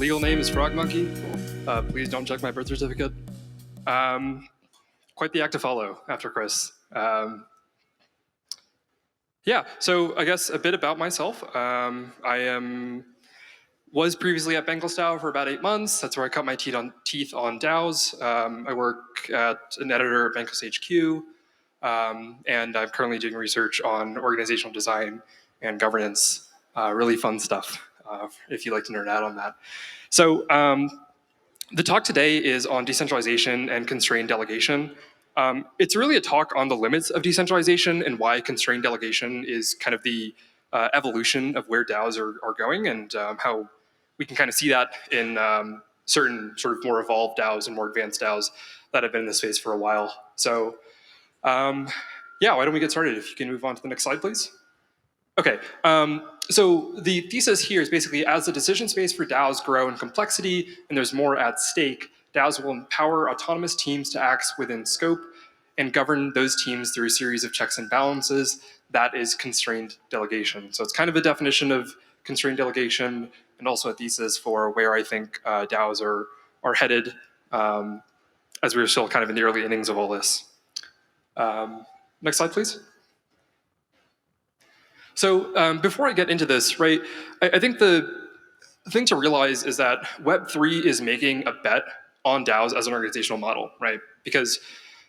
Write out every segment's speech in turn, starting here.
legal name is frogmonkee. Please don't check my birth certificate. Quite the act to follow after Chris. Yeah, so I guess a bit about myself. Was previously at Banklestau for about 8 months. That's where I cut my teeth on DAOs. I work at an editor at Bankless HQ, and I'm currently doing research on organizational design and governance. Really fun stuff, if you like to nerd out on that. So the talk today is on decentralization and constrained delegation. It's really a talk on the limits of decentralization and why constrained delegation is kind of the evolution of where DAOs are going, and how we can kind of see that in certain sort of more evolved DAOs and more advanced DAOs that have been in this space for a while. So yeah, why don't we get started? If you can move on to the next slide, please. Okay, so the thesis here is basically as the decision space for DAOs grow in complexity and there's more at stake, DAOs will empower autonomous teams to act within scope and govern those teams through a series of checks and balances. That is constrained delegation. So it's kind of a definition of constrained delegation and also a thesis for where I think DAOs are headed as we're still kind of in the early innings of all this. Next slide, please. So before I get into this, right, I think the thing to realize is that Web3 is making a bet on DAOs as an organizational model, right? Because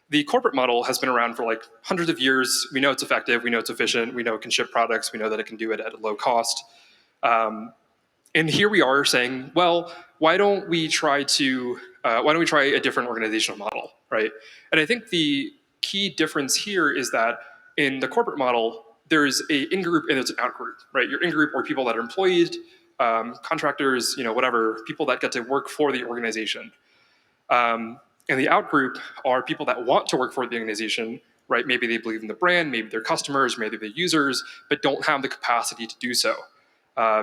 the corporate model has been around for like hundreds of years. We know it's effective, we know it's efficient, we know it can ship products, we know that it can do it at a low cost. And here we are saying, well, why don't we try a different organizational model, right? And I think the key difference here is that in the corporate model, there's a in-group and there's an out-group, right? Your in-group are people that are employed, contractors, whatever, people that get to work for the organization. And the out-group are people that want to work for the organization, right? Maybe they believe in the brand, maybe they're customers, maybe they're users, but don't have the capacity to do so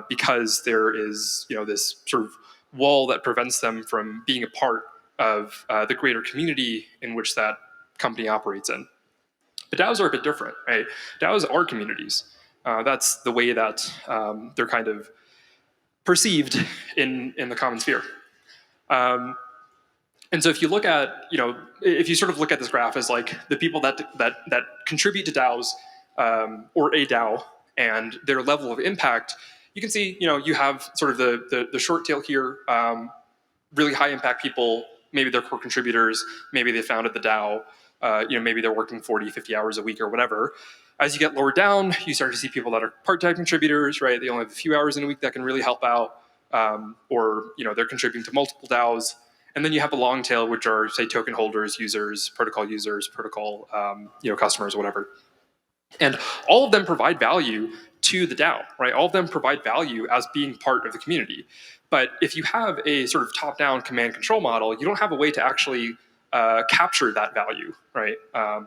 because there is, this sort of wall that prevents them from being a part of the greater community in which that company operates in. But DAOs are a bit different, right? DAOs are communities. That's the way that they're kind of perceived in the common sphere. And so if you look at, if you sort of look at this graph as like the people that contribute to DAOs or a DAO and their level of impact, you can see, you have sort of the short tail here, really high impact people, maybe they're core contributors, maybe they founded the DAO, maybe they're working 40, 50 hours a week or whatever. As you get lower down, you start to see people that are part-time contributors, right? They only have a few hours in a week that can really help out, or they're contributing to multiple DAOs. And then you have a long tail, which are, say, token holders, users, protocol customers, whatever. And all of them provide value to the DAO, right? All of them provide value as being part of the community. But if you have a sort of top-down command control model, you don't have a way to actually capture that value, right?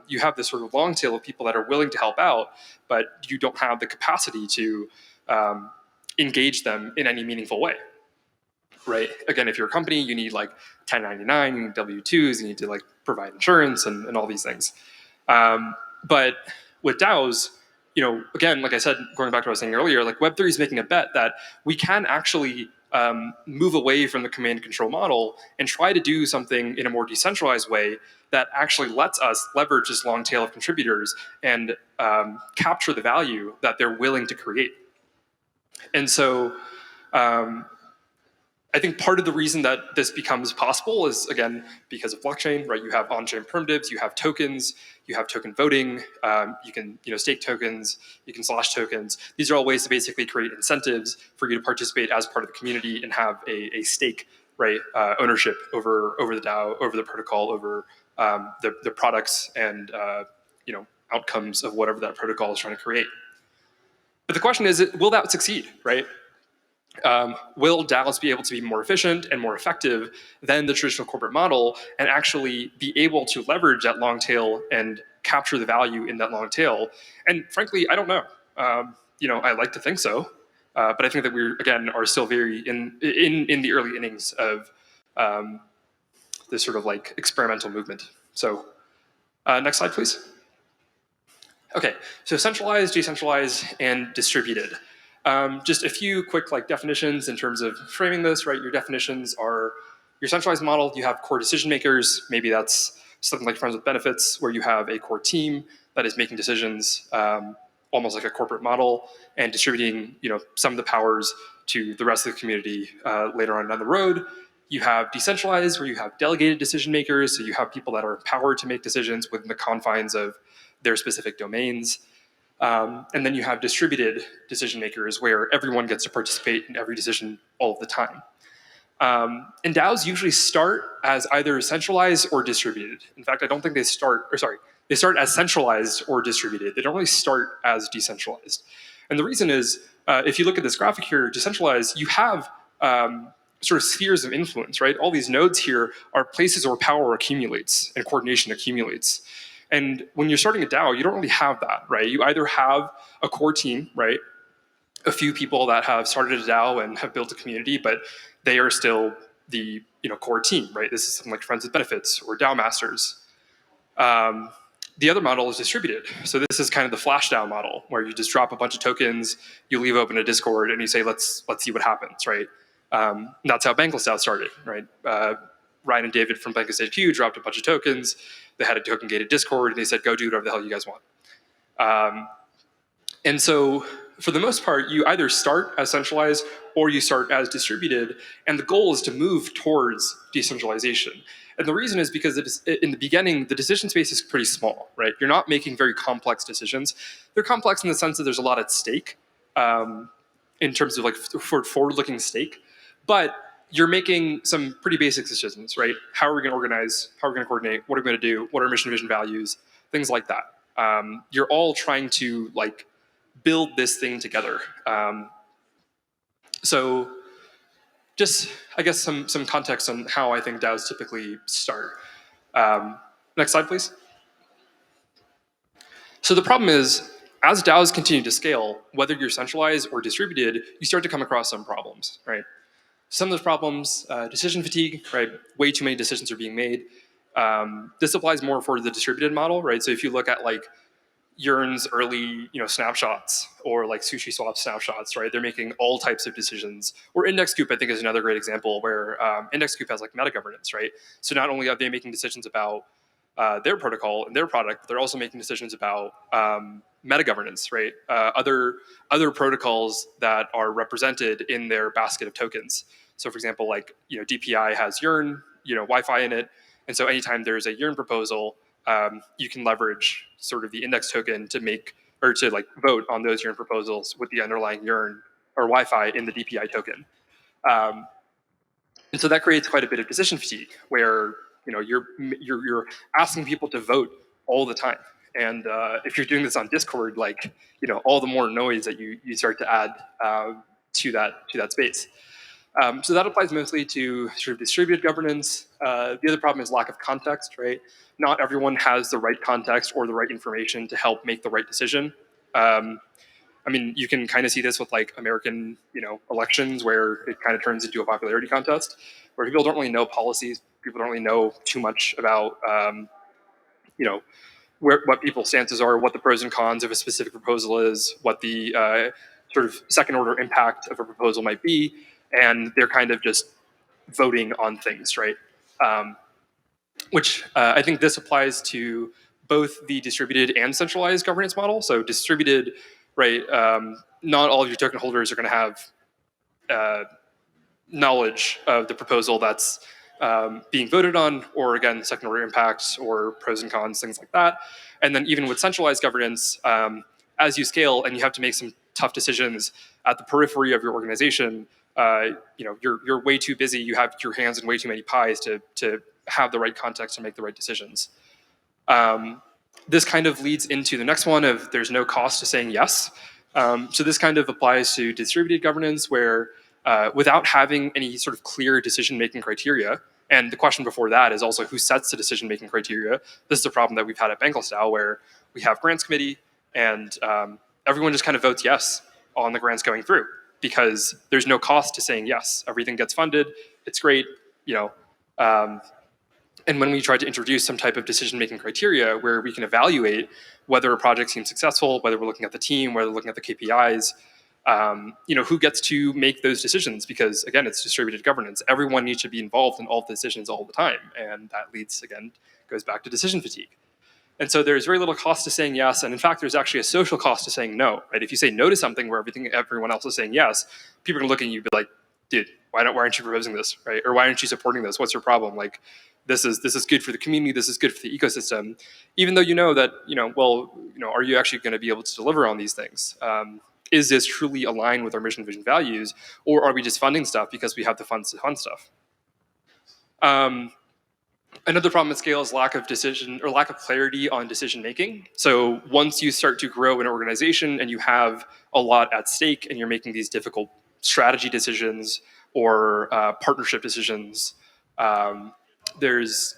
You have this sort of long tail of people that are willing to help out, but you don't have the capacity to engage them in any meaningful way, right? Again, if you're a company, you need like 1099, you need W-2s, you need to like provide insurance and all these things. But with DAOs, again, like I said, going back to what I was saying earlier, like Web3 is making a bet that we can actually move away from the command control model and try to do something in a more decentralized way that actually lets us leverage this long tail of contributors and capture the value that they're willing to create. And so I think part of the reason that this becomes possible is, again, because of blockchain, right? You have on-chain primitives, you have tokens, you have token voting, you can stake tokens, you can slash tokens. These are all ways to basically create incentives for you to participate as part of the community and have a stake, right? Ownership over the DAO, over the protocol, over the products and outcomes of whatever that protocol is trying to create. But the question is, will that succeed, right? Will DAOs be able to be more efficient and more effective than the traditional corporate model and actually be able to leverage that long tail and capture the value in that long tail? And frankly, I don't know. I like to think so, but I think that we again are still very in the early innings of this sort of like experimental movement. So next slide, please. Okay, so centralized, decentralized, and distributed. Just a few quick definitions in terms of framing this, right? Your definitions are your centralized model, you have core decision makers. Maybe that's something like friends with benefits, where you have a core team that is making decisions, almost like a corporate model, and distributing some of the powers to the rest of the community later on down the road. You have decentralized, where you have delegated decision makers. So you have people that are empowered to make decisions within the confines of their specific domains. And then you have distributed decision makers, where everyone gets to participate in every decision all of the time. And DAOs usually start as either centralized or distributed. In fact, I don't think they start as centralized or distributed. They don't really start as decentralized. And the reason is, if you look at this graphic here, decentralized, you have sort of spheres of influence, right? All these nodes here are places where power accumulates and coordination accumulates. And when you're starting a DAO, you don't really have that, right? You either have a core team, right? A few people that have started a DAO and have built a community, but they are still the core team, right? This is something like Friends with Benefits or DAO Masters. The other model is distributed. So this is kind of the Flash DAO model, where you just drop a bunch of tokens, you leave open a Discord, and you say, let's see what happens, right? That's how Bankless DAO started, right? Ryan and David from Bankless HQ dropped a bunch of tokens. They had a token-gated Discord, and they said, go do whatever the hell you guys want. And so for the most part, you either start as centralized or you start as distributed, and the goal is to move towards decentralization. And the reason is because in the beginning, the decision space is pretty small, right? You're not making very complex decisions. They're complex in the sense that there's a lot at stake, in terms of forward-looking stake, but you're making some pretty basic decisions, right? How are we going to organize? How are we going to coordinate? What are we going to do? What are mission, vision, values? Things like that. You're all trying to build this thing together. So just, I guess, some context on how I think DAOs typically start. Next slide, please. So the problem is, as DAOs continue to scale, whether you're centralized or distributed, you start to come across some problems, right? Some of those problems, decision fatigue, right? Way too many decisions are being made. This applies more for the distributed model, right? So if you look at Yearn's early, snapshots, or SushiSwap snapshots, right? They're making all types of decisions. Or IndexCoop, I think, is another great example, where IndexCoop has meta governance, right? So not only are they making decisions about their protocol and their product, but they're also making decisions about meta governance, right? Other protocols that are represented in their basket of tokens. So, for example, DPI has Yearn, Wi-Fi in it, and so anytime there's a Yearn proposal, you can leverage sort of the index token to vote on those Yearn proposals with the underlying Yearn or Wi-Fi in the DPI token. And so that creates quite a bit of decision fatigue, where you're asking people to vote all the time. And if you're doing this on Discord, all the more noise that you start to add to that space. So that applies mostly to sort of distributed governance. The other problem is lack of context, right? Not everyone has the right context or the right information to help make the right decision. You can kind of see this with American, elections, where it kind of turns into a popularity contest, where people don't really know policies. People don't really know too much about, what people's stances are, what the pros and cons of a specific proposal is, what the sort of second order impact of a proposal might be, and they're kind of just voting on things, right? Which I think this applies to both the distributed and centralized governance model. So distributed, right? Not all of your token holders are going to have knowledge of the proposal that's being voted on, or again, second order impacts or pros and cons, things like that. And then even with centralized governance, as you scale and you have to make some tough decisions at the periphery of your organization, you're way too busy. You have your hands in way too many pies to have the right context to make the right decisions. This kind of leads into the next one of there's no cost to saying yes. So this kind of applies to distributed governance, where without having any sort of clear decision-making criteria, and the question before that is also who sets the decision-making criteria. This is a problem that we've had at Bankless DAO, where we have grants committee, and everyone just kind of votes yes on the grants going through, because there's no cost to saying yes. Everything gets funded. It's great, and when we try to introduce some type of decision-making criteria where we can evaluate whether a project seems successful, whether we're looking at the team, whether we're looking at the KPIs, Who gets to make those decisions? Because again, it's distributed governance. Everyone needs to be involved in all the decisions all the time, and that goes back to decision fatigue. And so there's very little cost to saying yes, and in fact, there's actually a social cost to saying no. Right? If you say no to something where everyone else is saying yes, people are going to look at you and be like, "Dude, why aren't you proposing this? Right? Or why aren't you supporting this? What's your problem? Like, this is good for the community. This is good for the ecosystem." Even though you know that, are you actually going to be able to deliver on these things? Is this truly aligned with our mission, vision, values, or are we just funding stuff because we have the funds to fund stuff? Another problem at scale is lack of clarity on decision making. So once you start to grow an organization and you have a lot at stake and you're making these difficult strategy decisions or partnership decisions, there's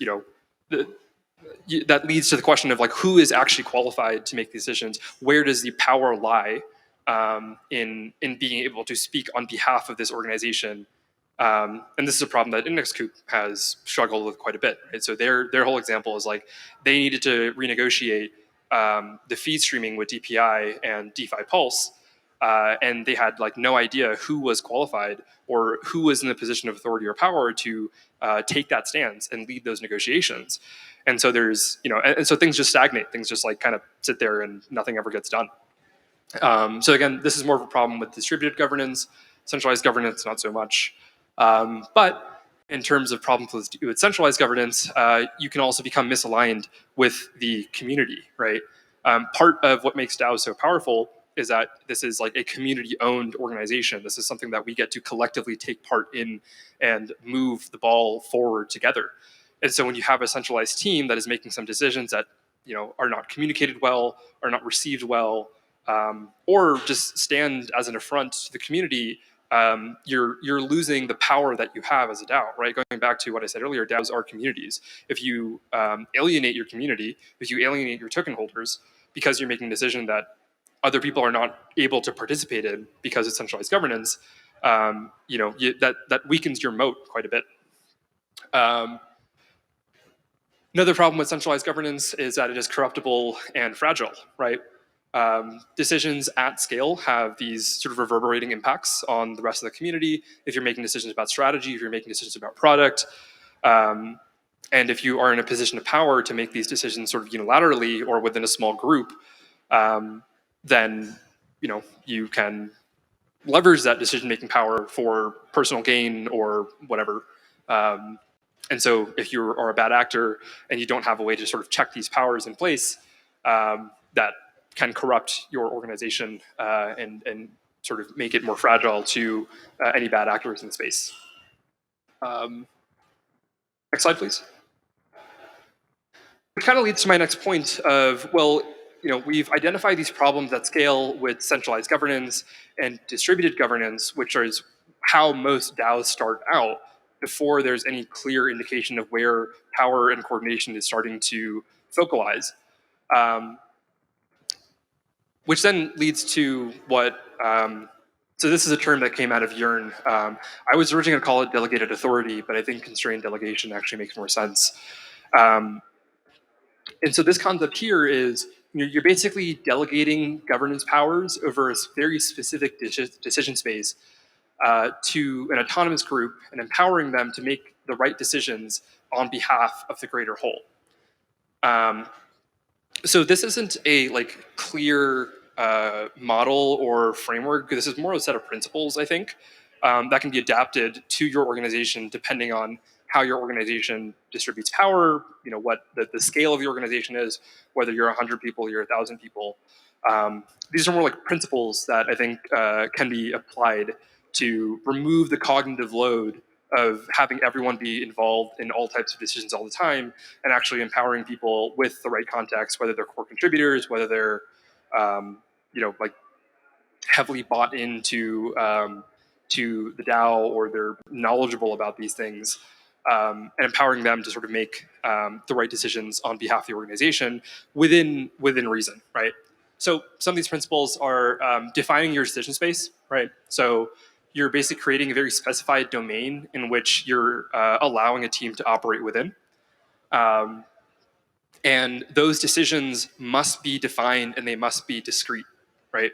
that leads to the question of like, who is actually qualified to make decisions? Where does the power lie in being able to speak on behalf of this organization? And this is a problem that IndexCoop has struggled with quite a bit. Right? So their whole example is like they needed to renegotiate the feed streaming with DPI and DeFi Pulse, and they had like no idea who was qualified or who was in the position of authority or power to take that stance and lead those negotiations. And so and so things just stagnate. Things just like kind of sit there and nothing ever gets done. So again, this is more of a problem with distributed governance. Centralized governance, not so much. But in terms of problems with centralized governance, you can also become misaligned with the community, right? Part of what makes DAOs so powerful is that this is like a community-owned organization. This is something that we get to collectively take part in and move the ball forward together. And so when you have a centralized team that is making some decisions that are not communicated well, are not received well, or just stand as an affront to the community, you're losing the power that you have as a DAO, right? Going back to what I said earlier, DAOs are communities. If you alienate your community, if you alienate your token holders because you're making a decision that other people are not able to participate in because it's centralized governance, that weakens your moat quite a bit. Another problem with centralized governance is that it is corruptible and fragile, right? Decisions at scale have these sort of reverberating impacts on the rest of the community. If you're making decisions about strategy, if you're making decisions about product, and if you are in a position of power to make these decisions sort of unilaterally or within a small group, then you can leverage that decision-making power for personal gain or whatever. And so if you are a bad actor and you don't have a way to sort of check these powers in place, that can corrupt your organization and sort of make it more fragile to any bad actors in the space. Next slide, please. Which kind of leads to my next point of, well, we've identified these problems at scale with centralized governance and distributed governance, which is how most DAOs start out before there's any clear indication of where power and coordination is starting to focalize. Which then leads to what, so this is a term that came out of Yearn. I was originally going to call it delegated authority, but I think constrained delegation actually makes more sense. And so this concept here is you're basically delegating governance powers over a very specific decision space to an autonomous group and empowering them to make the right decisions on behalf of the greater whole. So this isn't a clear model or framework. This is more of a set of principles, I think, that can be adapted to your organization depending on how your organization distributes power, what the scale of the organization is, whether you're 100 people, you're 1,000 people. These are more like principles that I think can be applied to remove the cognitive load of having everyone be involved in all types of decisions all the time and actually empowering people with the right context, whether they're core contributors, whether they're heavily bought into to the DAO or they're knowledgeable about these things, and empowering them to sort of make the right decisions on behalf of the organization within reason, right? So some of these principles are defining your decision space, right? So you're basically creating a very specified domain in which you're allowing a team to operate within. And those decisions must be defined and they must be discrete, right?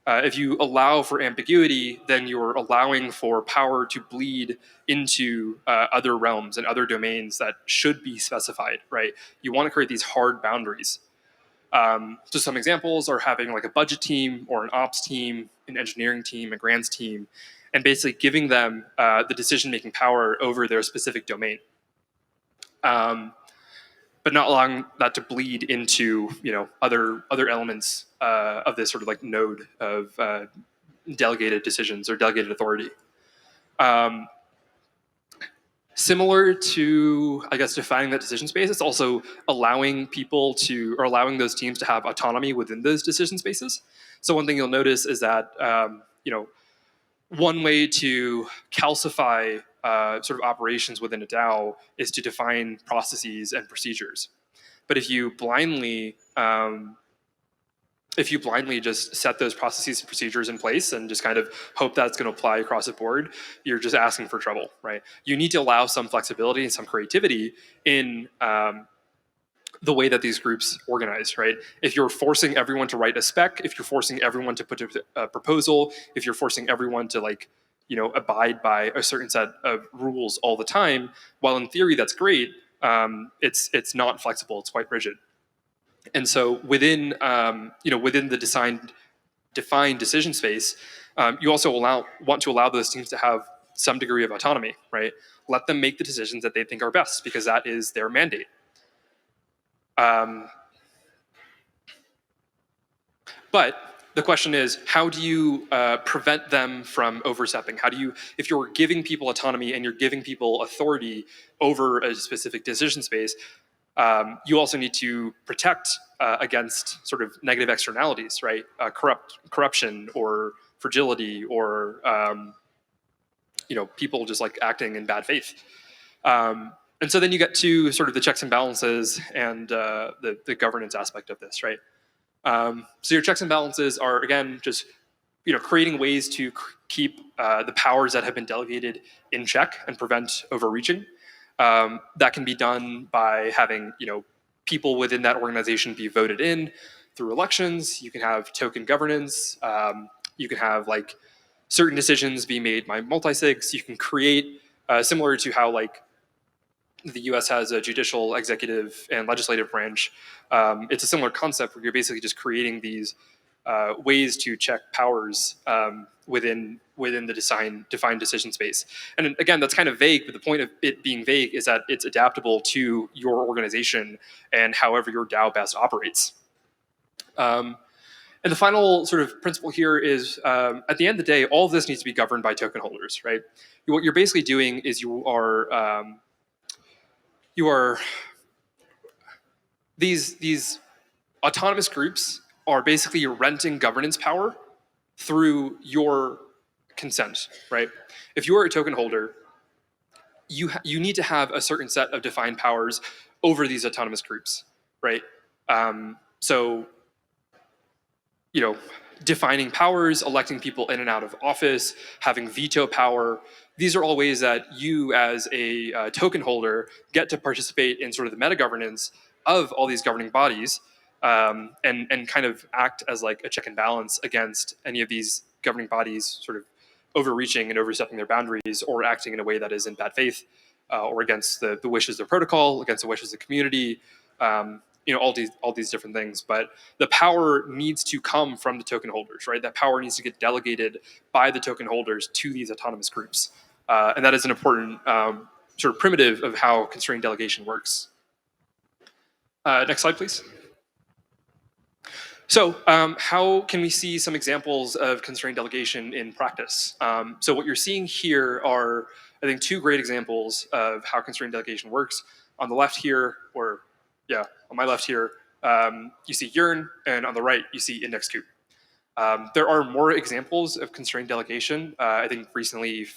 If you allow for ambiguity, then you're allowing for power to bleed into other realms and other domains that should be specified, right? You want to create these hard boundaries. So some examples are having like a budget team or an ops team, an engineering team, a grants team, and basically giving them the decision-making power over their specific domain. But not allowing that to bleed into other elements of this sort of like node of delegated decisions or delegated authority. Similar to, I guess, defining that decision space, it's also allowing people to, or allowing those teams to have autonomy within those decision spaces. So one thing you'll notice is that, one way to calcify sort of operations within a DAO is to define processes and procedures. But if you blindly just set those processes and procedures in place and just kind of hope that's going to apply across the board, you're just asking for trouble, right? You need to allow some flexibility and some creativity in the way that these groups organize, right? If you're forcing everyone to write a spec, if you're forcing everyone to put a proposal, if you're forcing everyone to abide by a certain set of rules all the time, while in theory that's great, it's not flexible. It's quite rigid. And so within the defined decision space, you also want to allow those teams to have some degree of autonomy, right? Let them make the decisions that they think are best because that is their mandate. But the question is, how do you prevent them from overstepping? How do you, if you're giving people autonomy and you're giving people authority over a specific decision space, you also need to protect against sort of negative externalities, right? Corruption or fragility or people just like acting in bad faith. And so then you get to sort of the checks and balances and the governance aspect of this, right? So your checks and balances are, again, just creating ways to keep the powers that have been delegated in check and prevent overreaching. That can be done by having people within that organization be voted in through elections. You can have token governance. You can have like certain decisions be made by multi-sigs. You can create similar to how like the U.S. has a judicial, executive, and legislative branch. It's a similar concept where you're basically just creating these ways to check powers within the defined decision space. And again, that's kind of vague, but the point of it being vague is that it's adaptable to your organization and however your DAO best operates. And the final sort of principle here is, at the end of the day, all of this needs to be governed by token holders, right? What you're basically doing is these autonomous groups are basically renting governance power through your consent, right? If you are a token holder, you need to have a certain set of defined powers over these autonomous groups, right? So, defining powers, electing people in and out of office, having veto power. These are all ways that you as a token holder get to participate in sort of the meta governance of all these governing bodies and kind of act as like a check and balance against any of these governing bodies sort of overreaching and overstepping their boundaries or acting in a way that is in bad faith or against the wishes of protocol, against the wishes of the community, all these different things. But the power needs to come from the token holders, right? That power needs to get delegated by the token holders to these autonomous groups. And that is an important sort of primitive of how constrained delegation works. Next slide, please. So how can we see some examples of constrained delegation in practice? So what you're seeing here are, I think, two great examples of how constrained delegation works. On the left here, on my left here, you see Yearn, and on the right, you see IndexCube. There are more examples of constrained delegation. I think recently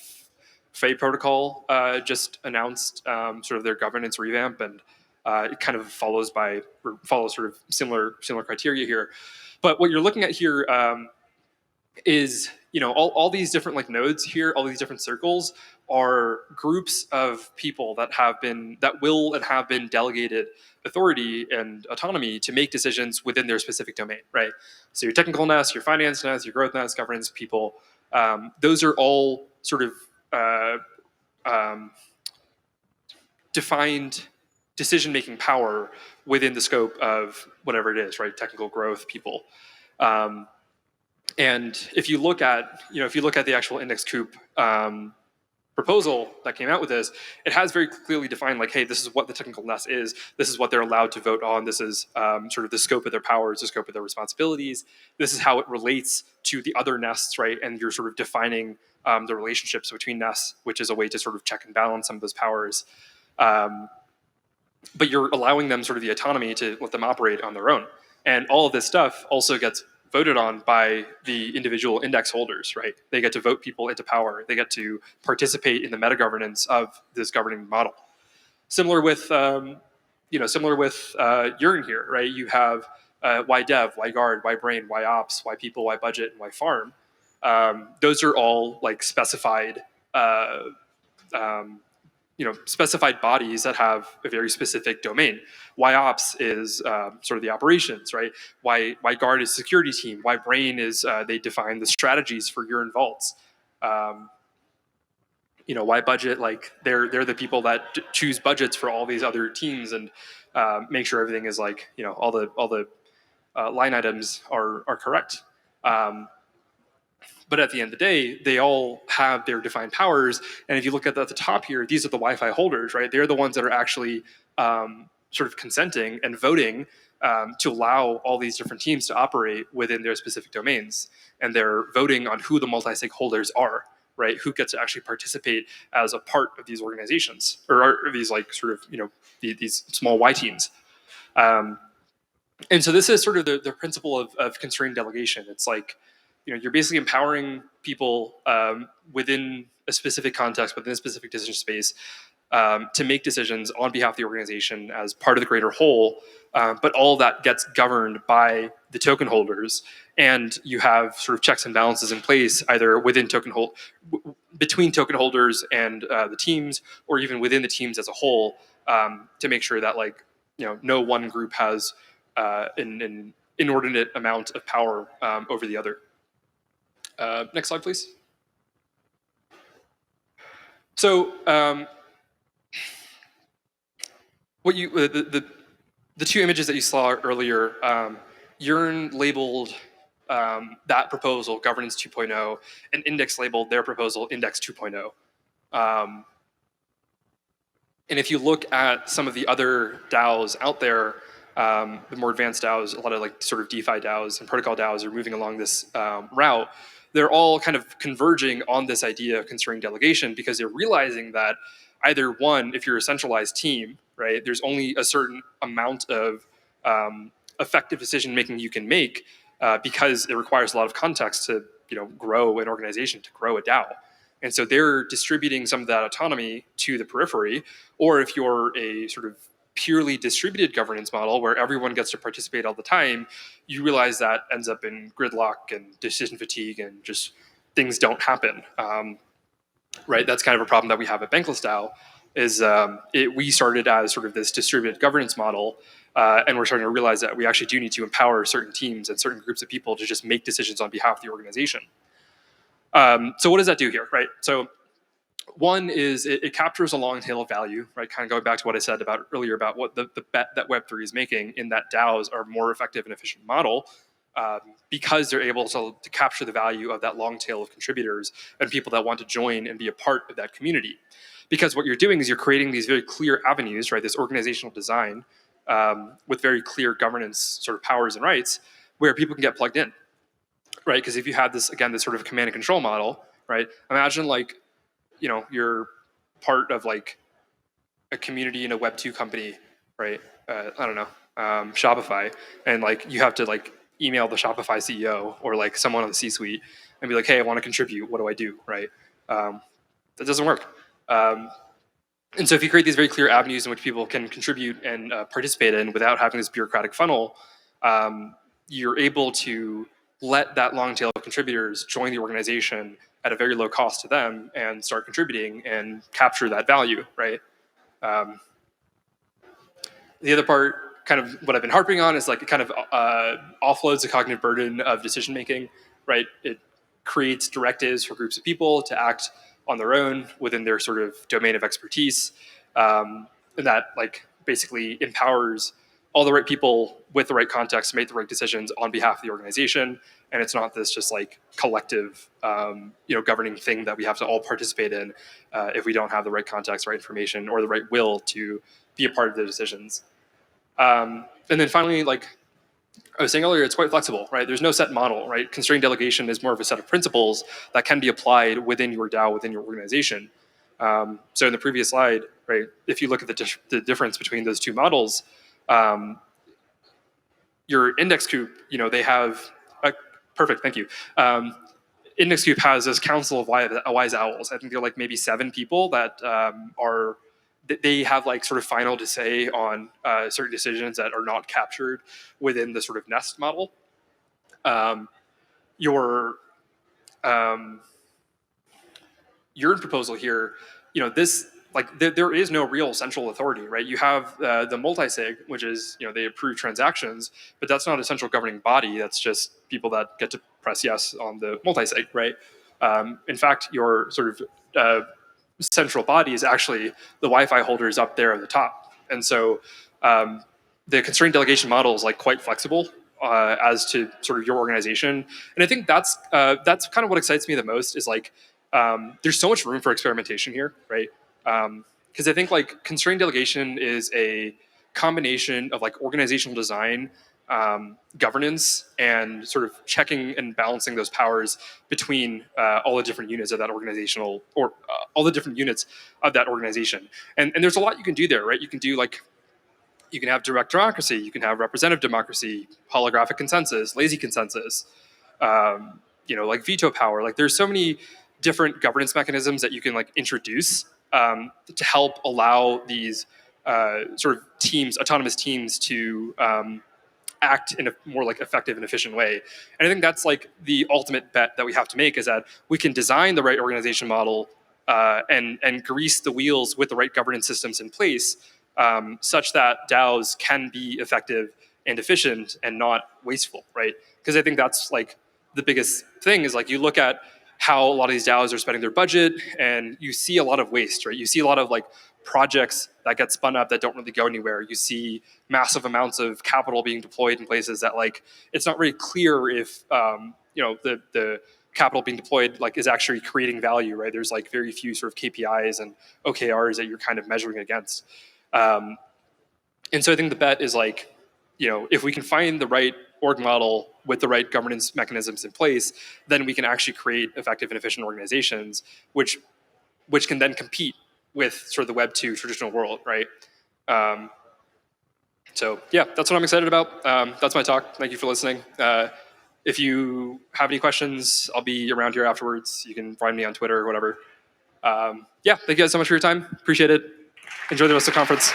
Fey Protocol just announced sort of their governance revamp, and it kind of follows sort of similar criteria here. But what you're looking at here is all these different like nodes here, all these different circles are groups of people that will and have been delegated authority and autonomy to make decisions within their specific domain, right? So your technical nest, your finance nest, your growth nest, governance people, those are all sort of um, defined decision-making power within the scope of whatever it is, right? Technical growth people. And if you look at the actual index coup proposal that came out with this, it has very clearly defined like, hey, this is what the technical nest is. This is what they're allowed to vote on. This is sort of the scope of their powers, the scope of their responsibilities. This is how it relates to the other nests, right? And you're sort of defining the relationships between nests, which is a way to sort of check and balance some of those powers. But you're allowing them sort of the autonomy to let them operate on their own. And all of this stuff also gets voted on by the individual index holders, right? They get to vote people into power. They get to participate in the meta governance of this governing model. Similar with, Yearn here, right? You have why dev, why guard, why brain, why ops, why people, why budget, and why farm. Those are all like specified specified bodies that have a very specific domain. Why ops is sort of the operations, right? Why guard is security team. Why brain is they define the strategies for your vaults. Why budget, like they're the people that choose budgets for all these other teams and make sure everything is like all the line items are correct. But at the end of the day, they all have their defined powers. And if you look at the top here, these are the Wi-Fi holders, right? They're the ones that are actually sort of consenting and voting to allow all these different teams to operate within their specific domains. And they're voting on who the multi-stakeholders are, right? Who gets to actually participate as a part of these organizations or these like sort of, these small Y teams. And so this is sort of the principle of constrained delegation. It's like, you're basically empowering people within a specific context, within a specific decision space, to make decisions on behalf of the organization as part of the greater whole. But all that gets governed by the token holders, and you have sort of checks and balances in place, either within between token holders and the teams, or even within the teams as a whole, to make sure that no one group has an inordinate amount of power over the other. Next slide, please. So, the two images that you saw earlier, Yearn labeled that proposal Governance 2.0, and Index labeled their proposal Index 2.0. And if you look at some of the other DAOs out there, the more advanced DAOs, a lot of like sort of DeFi DAOs and protocol DAOs are moving along this route. They're all kind of converging on this idea of constrained delegation because they're realizing that either one, if you're a centralized team, right, there's only a certain amount of effective decision making you can make because it requires a lot of context to grow an organization, to grow a DAO. And so they're distributing some of that autonomy to the periphery. Or if you're a sort of purely distributed governance model where everyone gets to participate all the time, you realize that ends up in gridlock and decision fatigue and just things don't happen. Right? That's kind of a problem that we have at Bankless DAO. Is we started as sort of this distributed governance model, and we're starting to realize that we actually do need to empower certain teams and certain groups of people to just make decisions on behalf of the organization. So what does that do here, right? So one is it captures a long tail of value, right? Kind of going back to what I said about earlier about what the bet that Web3 is making in that DAOs are more effective and efficient model because they're able to capture the value of that long tail of contributors and people that want to join and be a part of that community. Because what you're doing is you're creating these very clear avenues, right? This organizational design with very clear governance sort of powers and rights where people can get plugged in, right? Because if you had this, again, this sort of command and control model, right? Imagine like, you're part of like a community in a Web2 company, right? I don't know, Shopify, and like you have to like email the Shopify CEO or like someone on the C-suite and be like, hey, I want to contribute. What do I do, right? That doesn't work. And so if you create these very clear avenues in which people can contribute and participate in without having this bureaucratic funnel, you're able to let that long tail of contributors join the organization at a very low cost to them and start contributing and capture that value, right? The other part, kind of what I've been harping on, is like it kind of offloads the cognitive burden of decision making, right? It creates directives for groups of people to act on their own within their sort of domain of expertise, and that like basically empowers all the right people with the right context to make the right decisions on behalf of the organization. And it's not this just like collective, governing thing that we have to all participate in if we don't have the right context, right information, or the right will to be a part of the decisions. And then finally, like I was saying earlier, it's quite flexible, right? There's no set model, right? Constrained delegation is more of a set of principles that can be applied within your DAO, within your organization. So in the previous slide, right, if you look at the difference between those two models, your index coop, they have perfect, thank you. Index coop has this council of wise owls. I think they're like maybe 7 people that they have like sort of final to say on certain decisions that are not captured within the sort of nest model. Your proposal here, this like there is no real central authority, right? You have the multi-sig, which is they approve transactions, but that's not a central governing body. That's just people that get to press yes on the multi-sig, right? In fact, your sort of central body is actually the Wi-Fi holders up there at the top, and so the constrained delegation model is like quite flexible as to sort of your organization, and I think that's kind of what excites me the most is like there's so much room for experimentation here, right? Because I think like constrained delegation is a combination of like organizational design, governance, and sort of checking and balancing those powers between all the different units of that organizational or all the different units of that organization. And there's a lot you can do there, right? You can do like you can have direct democracy, you can have representative democracy, holographic consensus, lazy consensus, like veto power. Like there's so many different governance mechanisms that you can like introduce to help allow these sort of teams, autonomous teams, to act in a more like effective and efficient way. And I think that's like the ultimate bet that we have to make, is that we can design the right organization model and grease the wheels with the right governance systems in place, such that DAOs can be effective and efficient and not wasteful, right? Because I think that's like the biggest thing is like you look at how a lot of these DAOs are spending their budget, and you see a lot of waste, right? You see a lot of like projects that get spun up that don't really go anywhere. You see massive amounts of capital being deployed in places that like it's not really clear if the capital being deployed like is actually creating value, right? There's like very few sort of KPIs and OKRs that you're kind of measuring against. And so I think the bet is like, if we can find the right org model with the right governance mechanisms in place, then we can actually create effective and efficient organizations, which can then compete with sort of the Web 2 traditional world, right? So yeah, that's what I'm excited about. That's my talk. Thank you for listening. If you have any questions, I'll be around here afterwards. You can find me on Twitter or whatever. Yeah, thank you guys so much for your time. Appreciate it. Enjoy the rest of the conference.